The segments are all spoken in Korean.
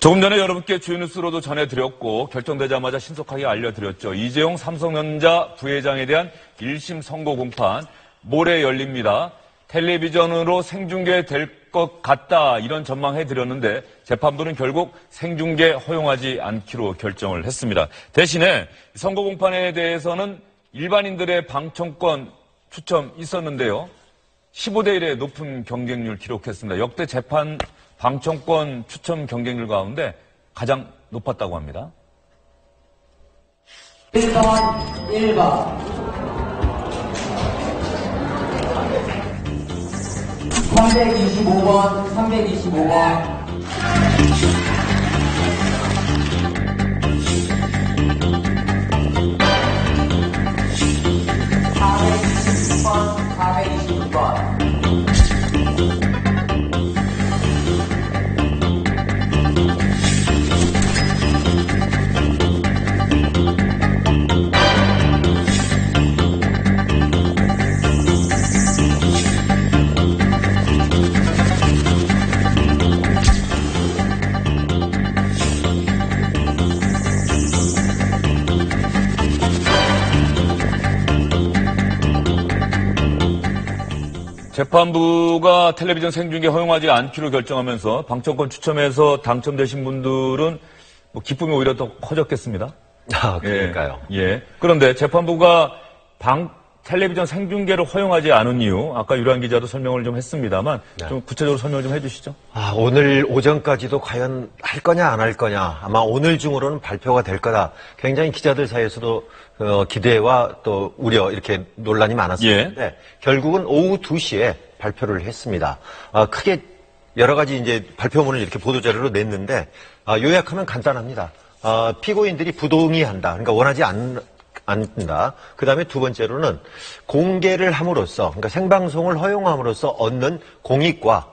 조금 전에 여러분께 주요 뉴스로도 전해드렸고 결정되자마자 신속하게 알려드렸죠. 이재용 삼성전자 부회장에 대한 1심 선고 공판 모레 열립니다. 텔레비전으로 생중계될 것 같다 이런 전망해드렸는데 재판부는 결국 생중계 허용하지 않기로 결정을 했습니다. 대신에 선고 공판에 대해서는 일반인들의 방청권 추첨 있었는데요. 15대 1의 높은 경쟁률 기록했습니다. 역대 재판 방청권 추첨 경쟁률 가운데 가장 높았다고 합니다. 1번 325번 325번 426번 426번 재판부가 텔레비전 생중계 허용하지 않기로 결정하면서 방청권 추첨에서 당첨되신 분들은 뭐 기쁨이 오히려 더 커졌겠습니다. 아, 그러니까요. 예. 그런데 재판부가 텔레비전 생중계를 허용하지 않은 이유, 아까 유란 기자도 설명을 좀 했습니다만 네. 좀 구체적으로 설명을 좀 해주시죠. 오늘 오전까지도 과연 할 거냐 안 할 거냐 아마 오늘 중으로는 발표가 될 거다. 굉장히 기자들 사이에서도 기대와 또 우려 이렇게 논란이 많았었는데 예. 결국은 오후 2시에 발표를 했습니다. 크게 여러 가지 이제 발표문을 이렇게 보도자료로 냈는데 요약하면 간단합니다. 피고인들이 부동의한다. 그러니까 원하지 않는다. 그 다음에 두 번째로는 공개를 함으로써, 그러니까 생방송을 허용함으로써 얻는 공익과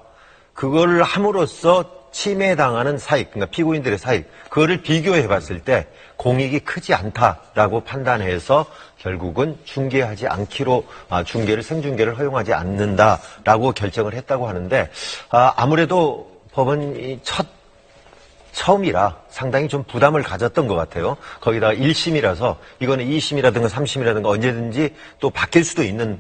그걸 함으로써 침해당하는 사익, 그러니까 피고인들의 사익, 그거를 비교해 봤을 때 공익이 크지 않다라고 판단해서 결국은 중계하지 않기로, 생중계를 허용하지 않는다라고 결정을 했다고 하는데, 아무래도 법원이 처음이라 상당히 좀 부담을 가졌던 것 같아요. 거기다가 1심이라서 이거는 2심이라든가 3심이라든가 언제든지 또 바뀔 수도 있는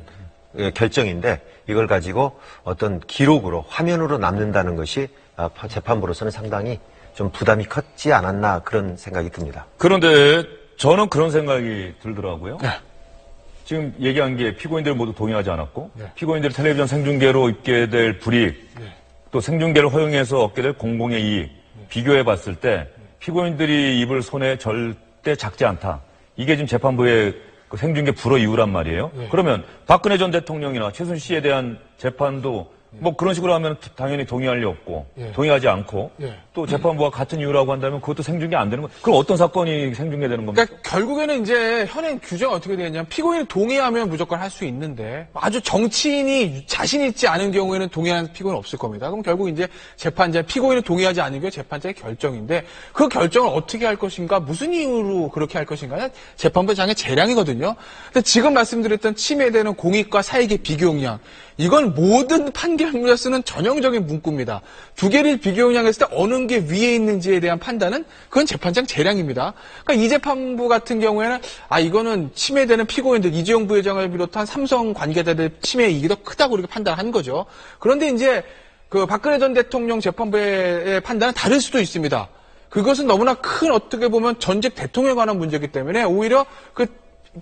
결정인데 이걸 가지고 어떤 기록으로 화면으로 남는다는 것이 재판부로서는 상당히 좀 부담이 컸지 않았나 그런 생각이 듭니다. 그런데 저는 그런 생각이 들더라고요. 네. 지금 얘기한 게 피고인들 모두 동의하지 않았고 네. 피고인들이 텔레비전 생중계로 입게 될 불이익 네. 또 생중계를 허용해서 얻게 될 공공의 이익 비교해 봤을 때 피고인들이 입을 손해 절대 작지 않다. 이게 지금 재판부의 그 생중계 불허 이유란 말이에요. 네. 그러면 박근혜 전 대통령이나 최순실 씨에 대한 재판도 뭐 그런 식으로 하면 당연히 동의할 리 없고 네. 동의하지 않고 네. 또 재판부가 같은 이유라고 한다면 그것도 생중계 안 되는 거예요. 그럼 어떤 사건이 생중계되는 겁니까? 그러니까 결국에는 이제 현행 규정이 어떻게 되냐면 피고인이 동의하면 무조건 할 수 있는데 아주 정치인이 자신 있지 않은 경우에는 동의하는 피고인은 없을 겁니다. 그럼 결국 이제 재판자 피고인이 동의하지 않은 게 재판자의 결정인데 그 결정을 어떻게 할 것인가 무슨 이유로 그렇게 할 것인가는 재판부장의 재량이거든요. 근데 지금 말씀드렸던 침해되는 공익과 사익의 비교용량 이건 모든 판결문에 쓰는 전형적인 문구입니다. 두 개를 비교용량했을 때 어느 게 위에 있는지에 대한 판단은 그건 재판장 재량입니다. 그러니까 이 재판부 같은 경우에는 이거는 침해되는 피고인들 이재용 부회장을 비롯한 삼성 관계자들의 침해 이익이 더 크다고 이렇게 판단한 거죠. 그런데 이제 그 박근혜 전 대통령 재판부의 판단은 다를 수도 있습니다. 그것은 너무나 큰 어떻게 보면 전직 대통령에 관한 문제이기 때문에 오히려 그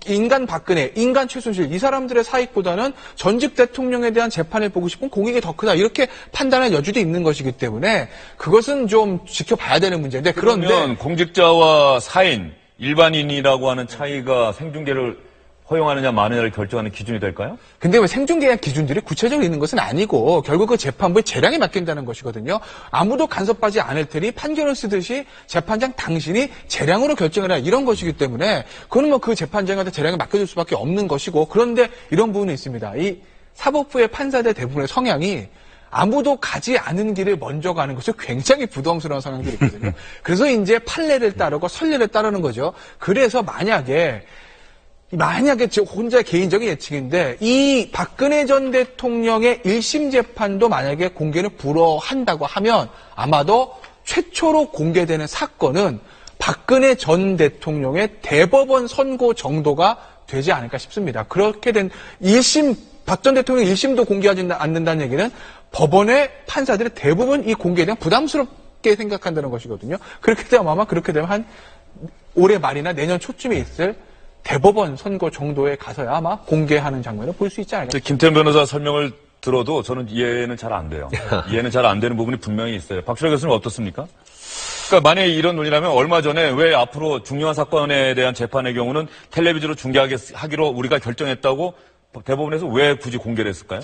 인간 박근혜, 인간 최순실 이 사람들의 사익보다는 전직 대통령에 대한 재판을 보고 싶은 공익이 더 크다 이렇게 판단할 여지도 있는 것이기 때문에 그것은 좀 지켜봐야 되는 문제인데 그러면 공직자와 사인, 일반인이라고 하는 차이가 생중계를 허용하느냐 마느냐를 결정하는 기준이 될까요? 근데 왜 생중계의 기준들이 구체적으로 있는 것은 아니고 결국 그 재판부의 재량에 맡긴다는 것이거든요. 아무도 간섭하지 않을 테니 판결을 쓰듯이 재판장 당신이 재량으로 결정을 해라 이런 것이기 때문에 그건 뭐 그 재판장한테 재량을 맡겨줄 수밖에 없는 것이고 그런데 이런 부분이 있습니다. 이 사법부의 판사들 대부분의 성향이 아무도 가지 않은 길을 먼저 가는 것이 굉장히 부담스러운 성향들이 있거든요. 그래서 이제 판례를 따르고 선례를 따르는 거죠. 그래서 만약에 혼자 개인적인 예측인데 이 박근혜 전 대통령의 1심 재판도 만약에 공개를 불허한다고 하면 아마도 최초로 공개되는 사건은 박근혜 전 대통령의 대법원 선고 정도가 되지 않을까 싶습니다. 그렇게 된 1심, 박 전 대통령 1심도 공개하지 않는다는 얘기는 법원의 판사들이 대부분 이 공개에 대한 부담스럽게 생각한다는 것이거든요. 그렇게 되면 아마 그렇게 되면 한 올해 말이나 내년 초쯤에 있을 대법원 선고 정도에 가서야 아마 공개하는 장면을 볼 수 있지 않을까. 김태현 변호사 설명을 들어도 저는 이해는 잘 안 돼요. 이해는 잘 안 되는 부분이 분명히 있어요. 박철호 교수님 어떻습니까? 그러니까 만약에 이런 논리라면 얼마 전에 왜 앞으로 중요한 사건에 대한 재판의 경우는 텔레비전으로 중계하기로 우리가 결정했다고 대법원에서 왜 굳이 공개를 했을까요?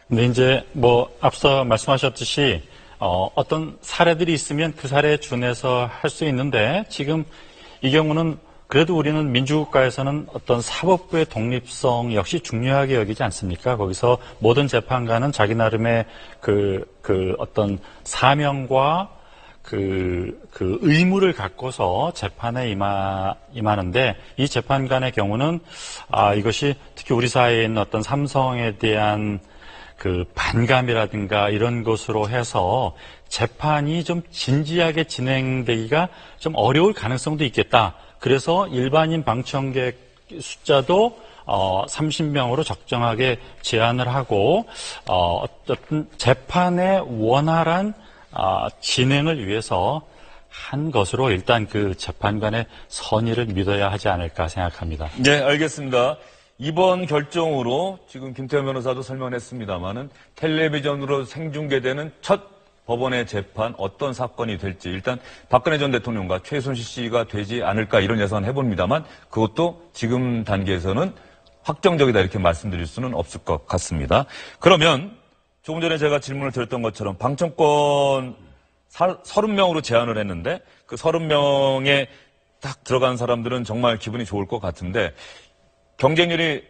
근데 이제 뭐 앞서 말씀하셨듯이 어떤 사례들이 있으면 그 사례에 준해서 할 수 있는데 지금 이 경우는 그래도 우리는 민주국가에서는 어떤 사법부의 독립성 역시 중요하게 여기지 않습니까? 거기서 모든 재판관은 자기 나름의 그 어떤 사명과 그 의무를 갖고서 재판에 임하는데 이 재판관의 경우는 이것이 특히 우리 사회에 있는 어떤 삼성에 대한 그 반감이라든가 이런 것으로 해서 재판이 좀 진지하게 진행되기가 좀 어려울 가능성도 있겠다. 그래서 일반인 방청객 숫자도 30명으로 적정하게 제한을 하고 어떤 재판의 원활한 진행을 위해서 한 것으로 일단 그 재판관의 선의를 믿어야 하지 않을까 생각합니다. 네, 알겠습니다. 이번 결정으로 지금 김태현 변호사도 설명했습니다마는 텔레비전으로 생중계되는 첫 법원의 재판 어떤 사건이 될지 일단 박근혜 전 대통령과 최순실 씨가 되지 않을까 이런 예상을 해봅니다만 그것도 지금 단계에서는 확정적이다 이렇게 말씀드릴 수는 없을 것 같습니다. 그러면 조금 전에 제가 질문을 드렸던 것처럼 방청권 30명으로 제한을 했는데 그 30명에 딱 들어간 사람들은 정말 기분이 좋을 것 같은데 경쟁률이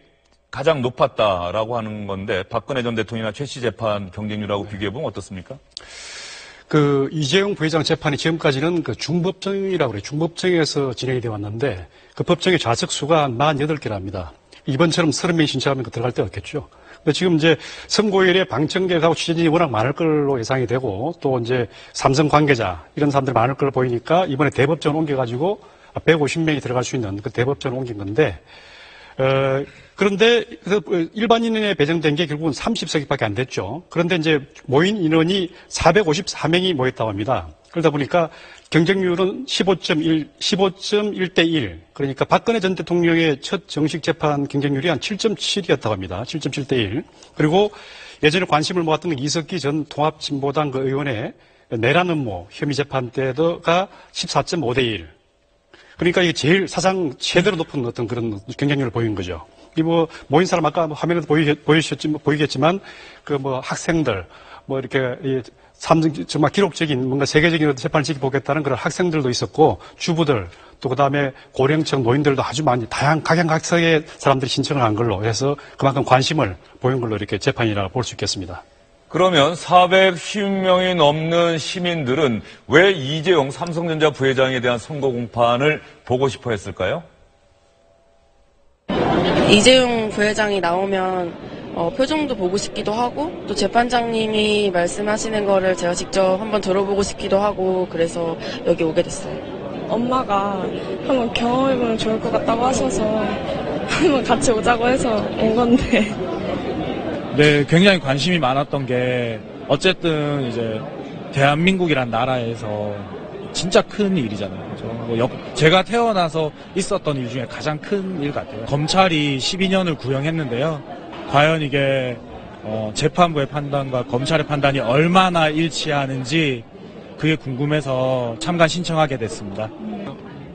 가장 높았다라고 하는 건데 박근혜 전 대통령이나 최 씨 재판 경쟁률하고 비교해보면 어떻습니까? 그 이재용 부회장 재판이 지금까지는 그 중법정이라고 그래요. 중법정에서 진행이 되어 왔는데 그 법정의 좌석수가 48개랍니다. 이번처럼 30명 신청하면 들어갈 데 없겠죠. 근데 지금 이제 선고일에 방청객하고 취재진이 워낙 많을 걸로 예상이 되고 또 이제 삼성 관계자 이런 사람들이 많을 걸로 보이니까 이번에 대법전 옮겨가지고 150명이 들어갈 수 있는 그 대법전 옮긴 건데 그런데 일반인에 배정된 게 결국은 30석밖에 안 됐죠. 그런데 이제 모인 인원이 454명이 모였다고 합니다. 그러다 보니까 경쟁률은 15.1대 1. 그러니까 박근혜 전 대통령의 첫 정식 재판 경쟁률이 한 7.7이었다고 합니다. 7.7대 1. 그리고 예전에 관심을 모았던 이석기 전 통합진보당 그 의원의 내란 음모 혐의 재판 때가 14.5대 1. 그러니까 이게 제일 사상 최대로 높은 어떤 그런 경쟁률을 보인 거죠. 이 뭐 모인 사람 아까 화면에도 보이겠지만 그 뭐 학생들 뭐 이렇게 정말 기록적인 뭔가 세계적인 재판을 지켜보겠다는 그런 학생들도 있었고 주부들 또 그다음에 고령층 노인들도 아주 많이 각양각색의 사람들이 신청을 한 걸로 해서 그만큼 관심을 보인 걸로 이렇게 재판이라고 볼 수 있겠습니다. 그러면 410명이 넘는 시민들은 왜 이재용 삼성전자 부회장에 대한 선거 공판을 보고 싶어 했을까요? 이재용 부회장이 나오면 표정도 보고 싶기도 하고 또 재판장님이 말씀하시는 거를 제가 직접 한번 들어보고 싶기도 하고 그래서 여기 오게 됐어요. 엄마가 한번 경험해보면 좋을 것 같다고 하셔서 한번 같이 오자고 해서 온 건데. 네, 굉장히 관심이 많았던 게 어쨌든 이제 대한민국이란 나라에서 진짜 큰 일이잖아요. 제가 태어나서 있었던 일 중에 가장 큰 일 같아요. 검찰이 12년을 구형했는데요. 과연 이게 재판부의 판단과 검찰의 판단이 얼마나 일치하는지 그게 궁금해서 참관 신청하게 됐습니다.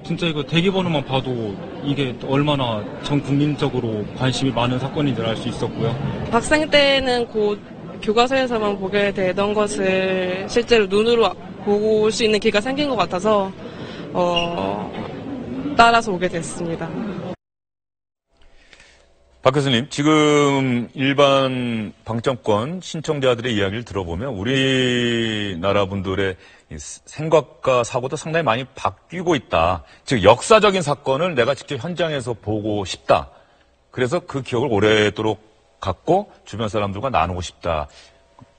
진짜 이거 대기번호만 봐도 이게 얼마나 전 국민적으로 관심이 많은 사건인 줄 알 수 있었고요. 학생 때는 곧 교과서에서만 보게 되던 것을 실제로 눈으로 보고 올 수 있는 기회가 생긴 것 같아서 따라서 오게 됐습니다. 박 교수님, 지금 일반 방청권 신청자들의 이야기를 들어보면 우리나라 분들의 생각과 사고도 상당히 많이 바뀌고 있다. 즉 역사적인 사건을 내가 직접 현장에서 보고 싶다. 그래서 그 기억을 오래도록 갖고 주변 사람들과 나누고 싶다.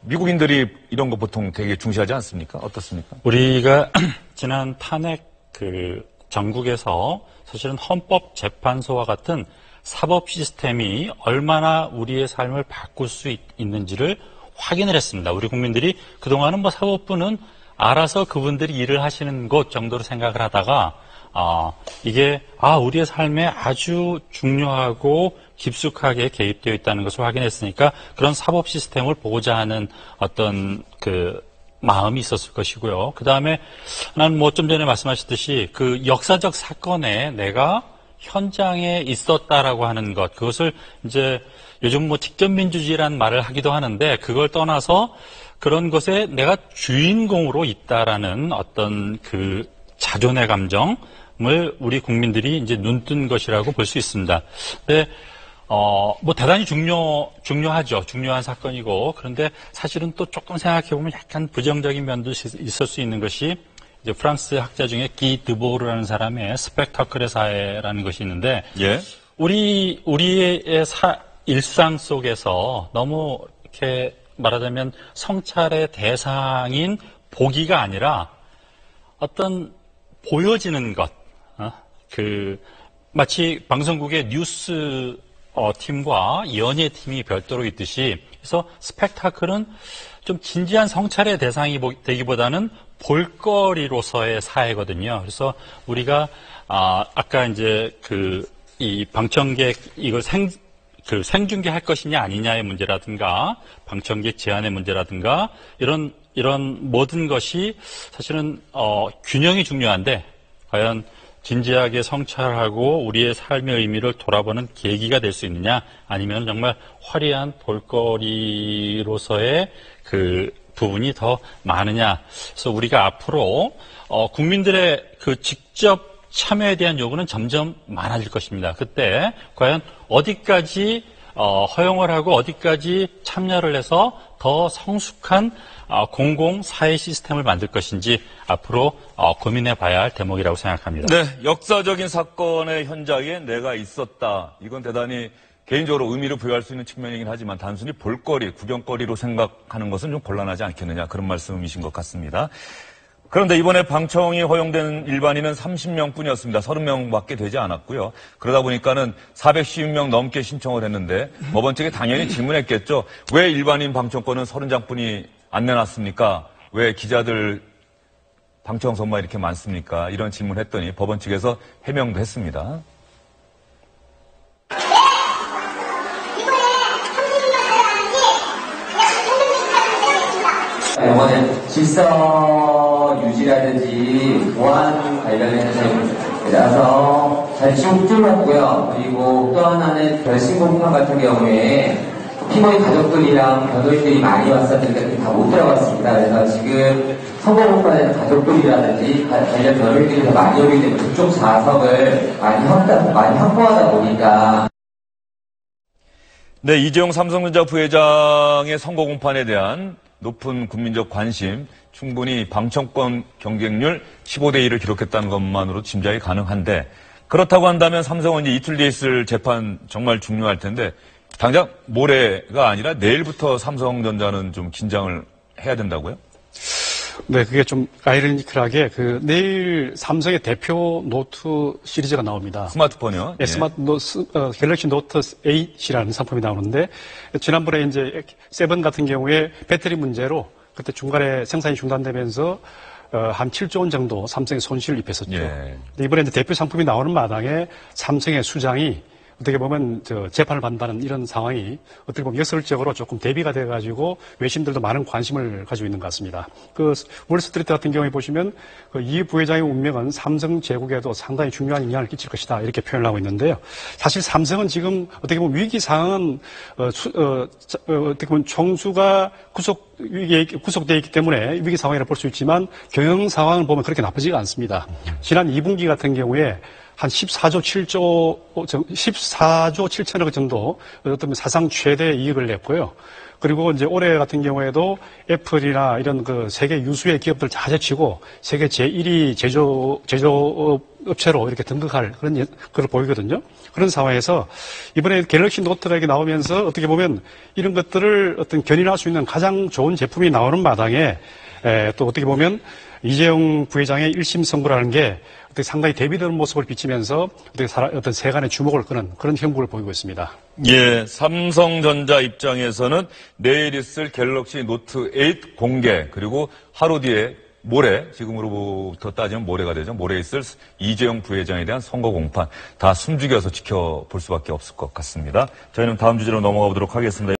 미국인들이 이런 거 보통 되게 중시하지 않습니까? 어떻습니까? 우리가 지난 탄핵 전국에서 사실은 헌법재판소와 같은 사법 시스템이 얼마나 우리의 삶을 바꿀 수 있는지를 확인을 했습니다. 우리 국민들이 그동안은 사법부는 알아서 그분들이 일을 하시는 것 정도로 생각을 하다가 이게 우리의 삶에 아주 중요하고 깊숙하게 개입되어 있다는 것을 확인했으니까 그런 사법 시스템을 보고자 하는 어떤 마음이 있었을 것이고요. 그 다음에 난 좀 전에 말씀하셨듯이 그 역사적 사건에 내가 현장에 있었다라고 하는 것, 그것을 이제 요즘 직접민주주의라는 말을 하기도 하는데 그걸 떠나서 그런 것에 내가 주인공으로 있다라는 어떤 그 자존의 감정을 우리 국민들이 이제 눈뜬 것이라고 볼 수 있습니다. 근데 대단히 중요하죠. 중요한 사건이고. 그런데 사실은 또 조금 생각해보면 약간 부정적인 면도 있을 수 있는 것이 이제 프랑스 학자 중에 기 드보르라는 사람의 스펙터클의 사회라는 것이 있는데. 예. 우리의 일상 속에서 너무 이렇게 말하자면 성찰의 대상인 보기가 아니라 어떤 보여지는 것, 마치 방송국의 뉴스 팀과 연예팀이 별도로 있듯이, 그래서 스펙타클은 좀 진지한 성찰의 대상이 되기보다는 볼거리로서의 사회거든요. 그래서 우리가 아까 이제 이 방청객 이걸 생중계 할 것이냐 아니냐의 문제라든가 방청객 제한의 문제라든가 이런 모든 것이 사실은 균형이 중요한데 과연 진지하게 성찰하고 우리의 삶의 의미를 돌아보는 계기가 될 수 있느냐, 아니면 정말 화려한 볼거리로서의 그 부분이 더 많으냐. 그래서 우리가 앞으로 국민들의 직접 참여에 대한 요구는 점점 많아질 것입니다. 그때 과연 어디까지 허용을 하고 어디까지 참여를 해서 더 성숙한 공공 사회 시스템을 만들 것인지 앞으로 고민해 봐야 할 대목이라고 생각합니다. 네, 역사적인 사건의 현장에 내가 있었다. 이건 대단히 개인적으로 의미를 부여할 수 있는 측면이긴 하지만 단순히 볼거리, 구경거리로 생각하는 것은 좀 곤란하지 않겠느냐, 그런 말씀이신 것 같습니다. 그런데 이번에 방청이 허용된 일반인은 30명뿐이었습니다. 30명밖에 되지 않았고요. 그러다 보니까는 410명 넘게 신청을 했는데 법원 측에 당연히 질문했겠죠. 왜 일반인 방청권은 30장뿐이 안 내놨습니까? 왜 기자들 방청석만 이렇게 많습니까? 이런 질문을 했더니 법원 측에서 해명도 했습니다. 이번에 질서 유지라든지 보안 관련해서 잘 지원했고요. 그리고 또 하나는 결신공판 같은 경우에 피고인 가족들이랑 변호인들이 많이 왔었는데 다 못 들어갔습니다. 그래서 지금 선거공판에는 가족들이라든지 관련 변호인들이 더 많이 오기 때문에 그쪽 좌석을 많이 확보하다 보니까. 네, 이재용 삼성전자 부회장의 선거 공판에 대한 높은 국민적 관심, 충분히 방청권 경쟁률 15대 1을 기록했다는 것만으로 짐작이 가능한데, 그렇다고 한다면 삼성은 이제 이틀 뒤에 있을 재판 정말 중요할 텐데 당장 모레가 아니라 내일부터 삼성전자는 좀 긴장을 해야 된다고요? 네, 그게 좀 아이러니컬하게 내일 삼성의 대표 노트 시리즈가 나옵니다. 스마트폰이요? 예, 갤럭시 노트 8이라는 상품이 나오는데, 지난번에 이제 7 같은 경우에 배터리 문제로 그때 중간에 생산이 중단되면서 한 7조 원 정도 삼성에 손실을 입혔었죠. 예. 이번에 이제 대표 상품이 나오는 마당에 삼성의 수장이 어떻게 보면 재판을 받는다는 이런 상황이 어떻게 보면 역설적으로 조금 대비가 돼가지고 외신들도 많은 관심을 가지고 있는 것 같습니다. 월스트리트 같은 경우에 보시면 이 부회장의 운명은 삼성 제국에도 상당히 중요한 영향을 끼칠 것이다, 이렇게 표현을 하고 있는데요. 사실 삼성은 지금 어떻게 보면 위기 상황은 어떻게 보면 총수가 구속되어 있기 때문에 위기 상황이라고 볼 수 있지만 경영 상황을 보면 그렇게 나쁘지가 않습니다. 지난 2분기 같은 경우에 한 14조 7천억 정도 어떤 사상 최대 이익을 냈고요. 그리고 이제 올해 같은 경우에도 애플이나 이런 그 세계 유수의 기업들 다 제치고 세계 제1위 제조업체로 이렇게 등극할 그런 걸 보이거든요. 그런 상황에서 이번에 갤럭시 노트가 이렇게 나오면서 어떻게 보면 이런 것들을 어떤 견인할 수 있는 가장 좋은 제품이 나오는 마당에 또 어떻게 보면 이재용 부회장의 1심 선고라는 게 어떻게 상당히 대비되는 모습을 비치면서 어떤 세간의 주목을 끄는 그런 형국을 보이고 있습니다. 예, 삼성전자 입장에서는 내일 있을 갤럭시 노트 8 공개, 그리고 하루 뒤에 모레, 지금으로부터 따지면 모레가 되죠. 모레 있을 이재용 부회장에 대한 선거 공판 다 숨죽여서 지켜볼 수밖에 없을 것 같습니다. 저희는 다음 주제로 넘어가 보도록 하겠습니다.